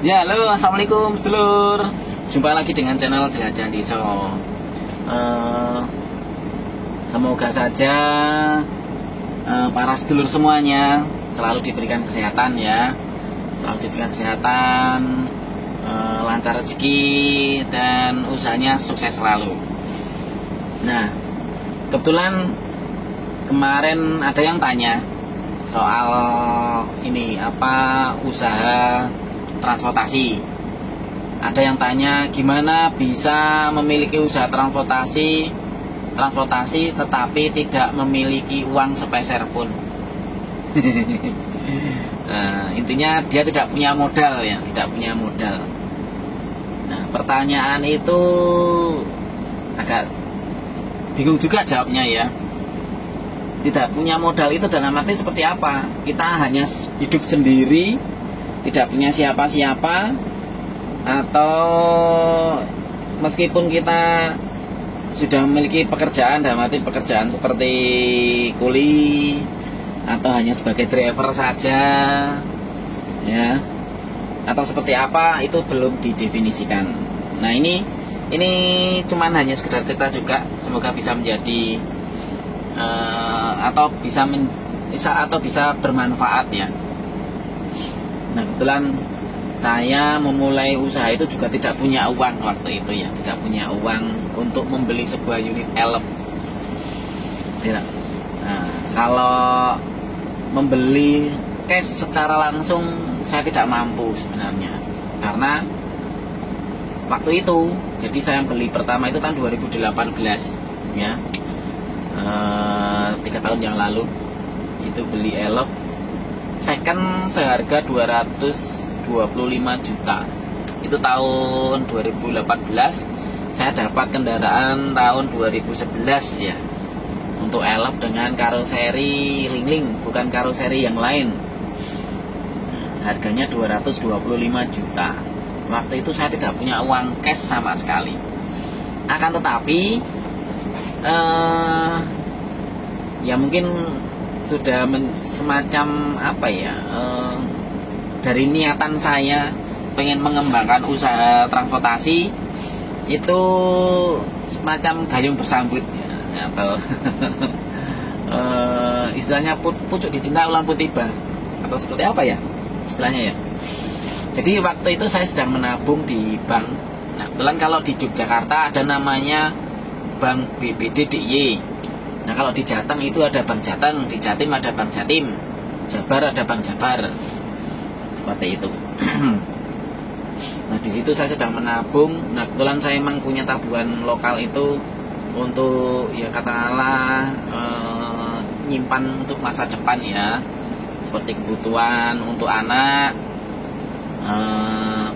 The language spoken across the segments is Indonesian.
Ya, halo, assalamualaikum sedulur. Jumpa lagi dengan channel Jelajah Desa. Semoga saja para sedulur semuanya selalu diberikan kesehatan ya, selalu diberikan kesehatan, lancar rezeki dan usahanya sukses selalu. Nah, kebetulan kemarin ada yang tanya soal ini apa usaha transportasi. Ada yang tanya gimana bisa memiliki usaha transportasi tetapi tidak memiliki uang sepeser pun. Nah, intinya dia tidak punya modal ya, tidak punya modal. Nah, pertanyaan itu agak bingung juga jawabnya ya. Tidak punya modal itu dalam arti seperti apa? Kita hanya hidup sendiri, tidak punya siapa-siapa, atau meskipun kita sudah memiliki pekerjaan, dalam arti pekerjaan seperti kuli atau hanya sebagai driver saja ya, atau seperti apa itu belum didefinisikan. Nah, ini cuman hanya sekedar cerita juga, semoga bisa menjadi atau bisa bermanfaat ya. Nah, kebetulan saya memulai usaha itu juga tidak punya uang waktu itu ya, tidak punya uang untuk membeli sebuah unit elf. Nah, kalau membeli cash secara langsung saya tidak mampu sebenarnya, karena waktu itu, jadi saya beli pertama itu tahun 2018 ya, 3 tahun yang lalu itu beli elf second seharga 225 juta. Itu tahun 2018. Saya dapat kendaraan tahun 2011 ya, untuk elf dengan karoseri Lingling, bukan karoseri yang lain. Harganya 225 juta. Waktu itu saya tidak punya uang cash sama sekali. Akan tetapi ya mungkin sudah semacam apa ya, dari niatan saya pengen mengembangkan usaha transportasi itu semacam gayung bersambut ya, atau istilahnya pucuk dicinta ulang pun tiba, atau seperti apa ya istilahnya ya. Jadi waktu itu saya sedang menabung di bank. Nah, kebetulan kalau di Yogyakarta ada namanya Bank BPD DIY. Nah, kalau di Jateng itu ada Bank Jateng, di Jatim ada Bank Jatim, Jabar ada Bank Jabar, seperti itu. Nah, di situ saya sedang menabung. Nah, kebetulan saya memang punya tabungan lokal itu untuk ya katakanlah nyimpan untuk masa depan ya, seperti kebutuhan untuk anak,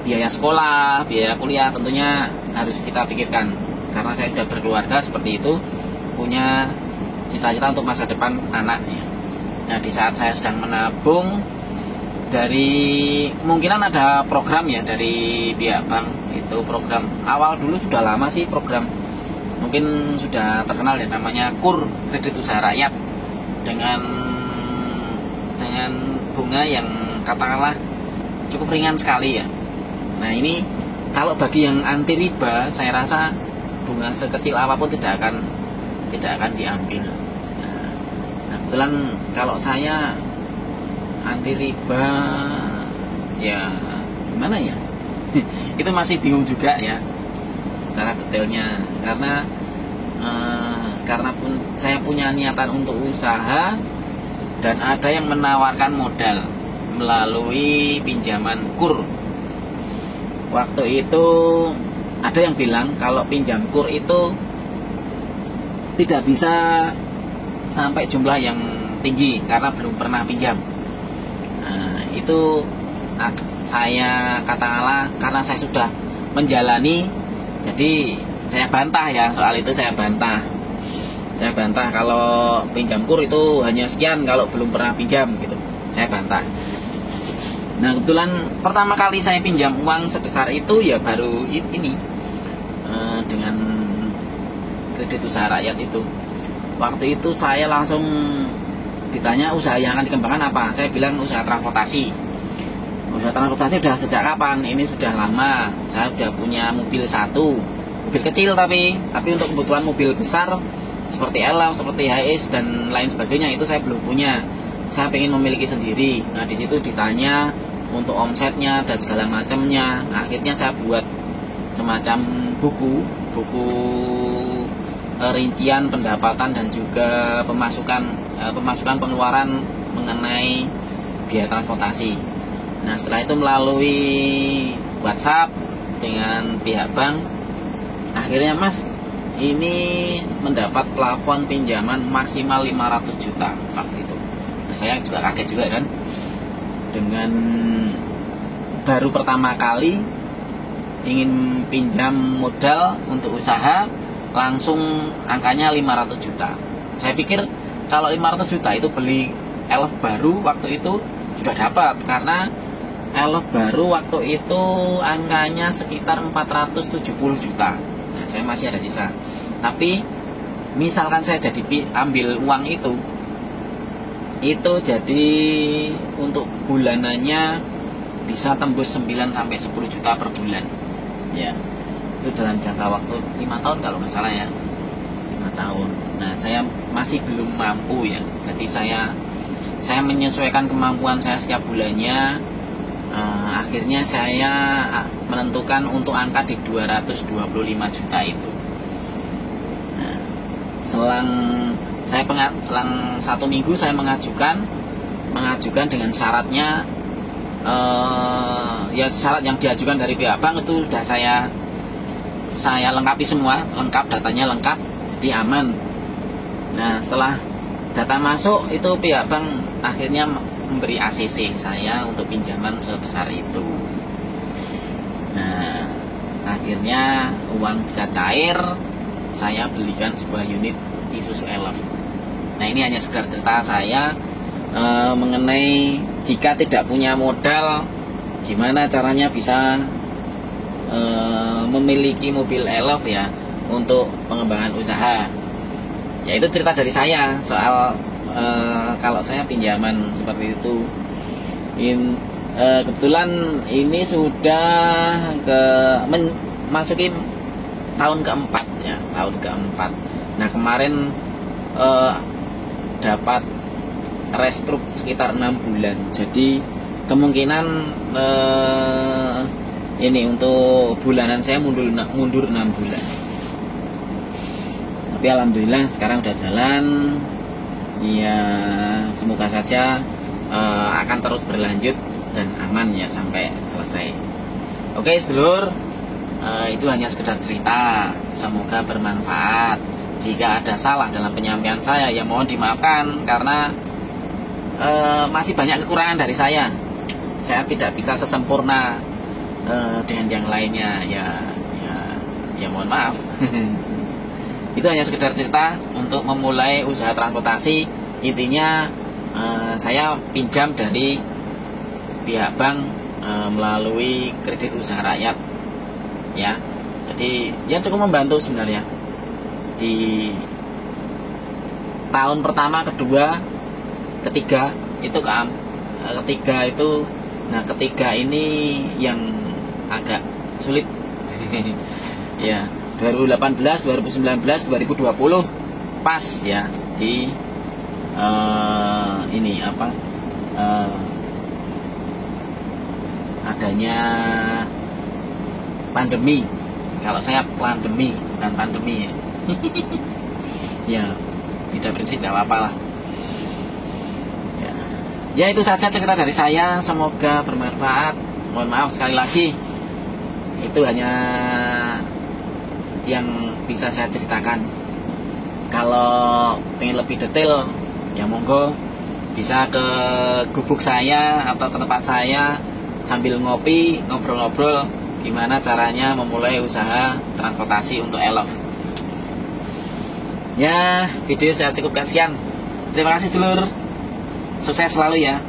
biaya sekolah, biaya kuliah tentunya harus kita pikirkan, karena saya sudah berkeluarga seperti itu, punya cita-cita untuk masa depan anaknya. Nah, di saat saya sedang menabung, dari kemungkinan ada program ya dari pihak bank, itu program awal dulu sudah lama sih, program mungkin sudah terkenal ya, namanya KUR, kredit usaha rakyat, dengan bunga yang katakanlah cukup ringan sekali ya. Nah, ini kalau bagi yang anti riba, saya rasa bunga sekecil apapun tidak akan diambil. Nah, kebetulan kalau saya anti riba ya gimana ya itu masih bingung juga ya secara detailnya, karena pun saya punya niatan untuk usaha dan ada yang menawarkan modal melalui pinjaman KUR. Waktu itu ada yang bilang kalau pinjam KUR itu tidak bisa sampai jumlah yang tinggi karena belum pernah pinjam. Nah, itu saya katakanlah karena saya sudah menjalani, jadi saya bantah ya, soal itu saya bantah kalau pinjam kur itu hanya sekian kalau belum pernah pinjam gitu, saya bantah. Nah kebetulan pertama kali saya pinjam uang sebesar itu ya baru ini dengan kredit usaha rakyat itu. Waktu itu saya langsung ditanya usaha yang akan dikembangkan apa. Saya bilang usaha transportasi. Usaha transportasi sudah sejak kapan? Ini sudah lama. Saya sudah punya mobil satu, mobil kecil tapi untuk kebutuhan mobil besar seperti Elaf, seperti HS dan lain sebagainya itu saya belum punya. Saya ingin memiliki sendiri. Nah di situ ditanya untuk omsetnya dan segala macamnya. Nah, akhirnya saya buat semacam buku rincian pendapatan dan juga pemasukan pengeluaran mengenai biaya transportasi. Nah setelah itu melalui WhatsApp dengan pihak bank, akhirnya Mas ini mendapat plafon pinjaman maksimal 500 juta waktu itu. Nah, saya juga kaget juga kan, dengan baru pertama kali ingin pinjam modal untuk usaha langsung angkanya 500 juta. Saya pikir kalau 500 juta itu beli Elf baru waktu itu sudah dapat, karena Elf baru waktu itu angkanya sekitar 470 juta. Nah, saya masih ada sisa. Tapi misalkan saya jadi ambil uang itu jadi untuk bulanannya bisa tembus 9 sampai 10 juta per bulan. Ya. Itu dalam jangka waktu 5 tahun kalau nggak salah ya. 5 tahun. Nah, saya masih belum mampu ya. Jadi saya menyesuaikan kemampuan saya setiap bulannya. Akhirnya saya menentukan untuk angka di 225 juta itu. Nah, selang 1 minggu saya mengajukan dengan syaratnya, ya syarat yang diajukan dari pihak bank itu sudah saya lengkapi semua, datanya lengkap, jadi aman. Nah setelah data masuk itu pihak bank akhirnya memberi ACC saya untuk pinjaman sebesar itu. Nah akhirnya uang bisa cair, saya belikan sebuah unit Isuzu Elf. Nah ini hanya sekedar cerita saya mengenai jika tidak punya modal, gimana caranya bisa memiliki mobil Elf ya untuk pengembangan usaha. Ya itu cerita dari saya soal kalau saya pinjaman seperti itu. Kebetulan ini sudah masuki tahun keempat ya, tahun keempat. Nah kemarin dapat restruk sekitar 6 bulan. Jadi kemungkinan ini untuk bulanan saya mundur 6 bulan. Tapi alhamdulillah sekarang udah jalan. Ya semoga saja akan terus berlanjut dan aman ya sampai selesai. Oke sedulur, itu hanya sekedar cerita. Semoga bermanfaat. Jika ada salah dalam penyampaian saya ya mohon dimaafkan, karena masih banyak kekurangan dari saya. Saya tidak bisa sesempurna dengan yang lainnya ya mohon maaf. Itu hanya sekedar cerita untuk memulai usaha transportasi. Intinya saya pinjam dari pihak bank melalui kredit usaha rakyat ya. Jadi yang cukup membantu sebenarnya di tahun pertama, kedua, ketiga itu ketiga ini yang agak sulit. Ya 2018, 2019, 2020 pas ya di adanya pandemi. Kalau saya pandemi bukan pandemi ya. Ya beda prinsip gak apa-apa lah. Ya itu saja cerita dari saya, semoga bermanfaat. Mohon maaf sekali lagi, itu hanya yang bisa saya ceritakan. Kalau pengen lebih detail ya monggo bisa ke gubuk saya atau ke tempat saya sambil ngopi, ngobrol-ngobrol gimana caranya memulai usaha transportasi untuk Elov. Ya, video saya cukupkan sekian. Terima kasih dulur. Sukses selalu ya.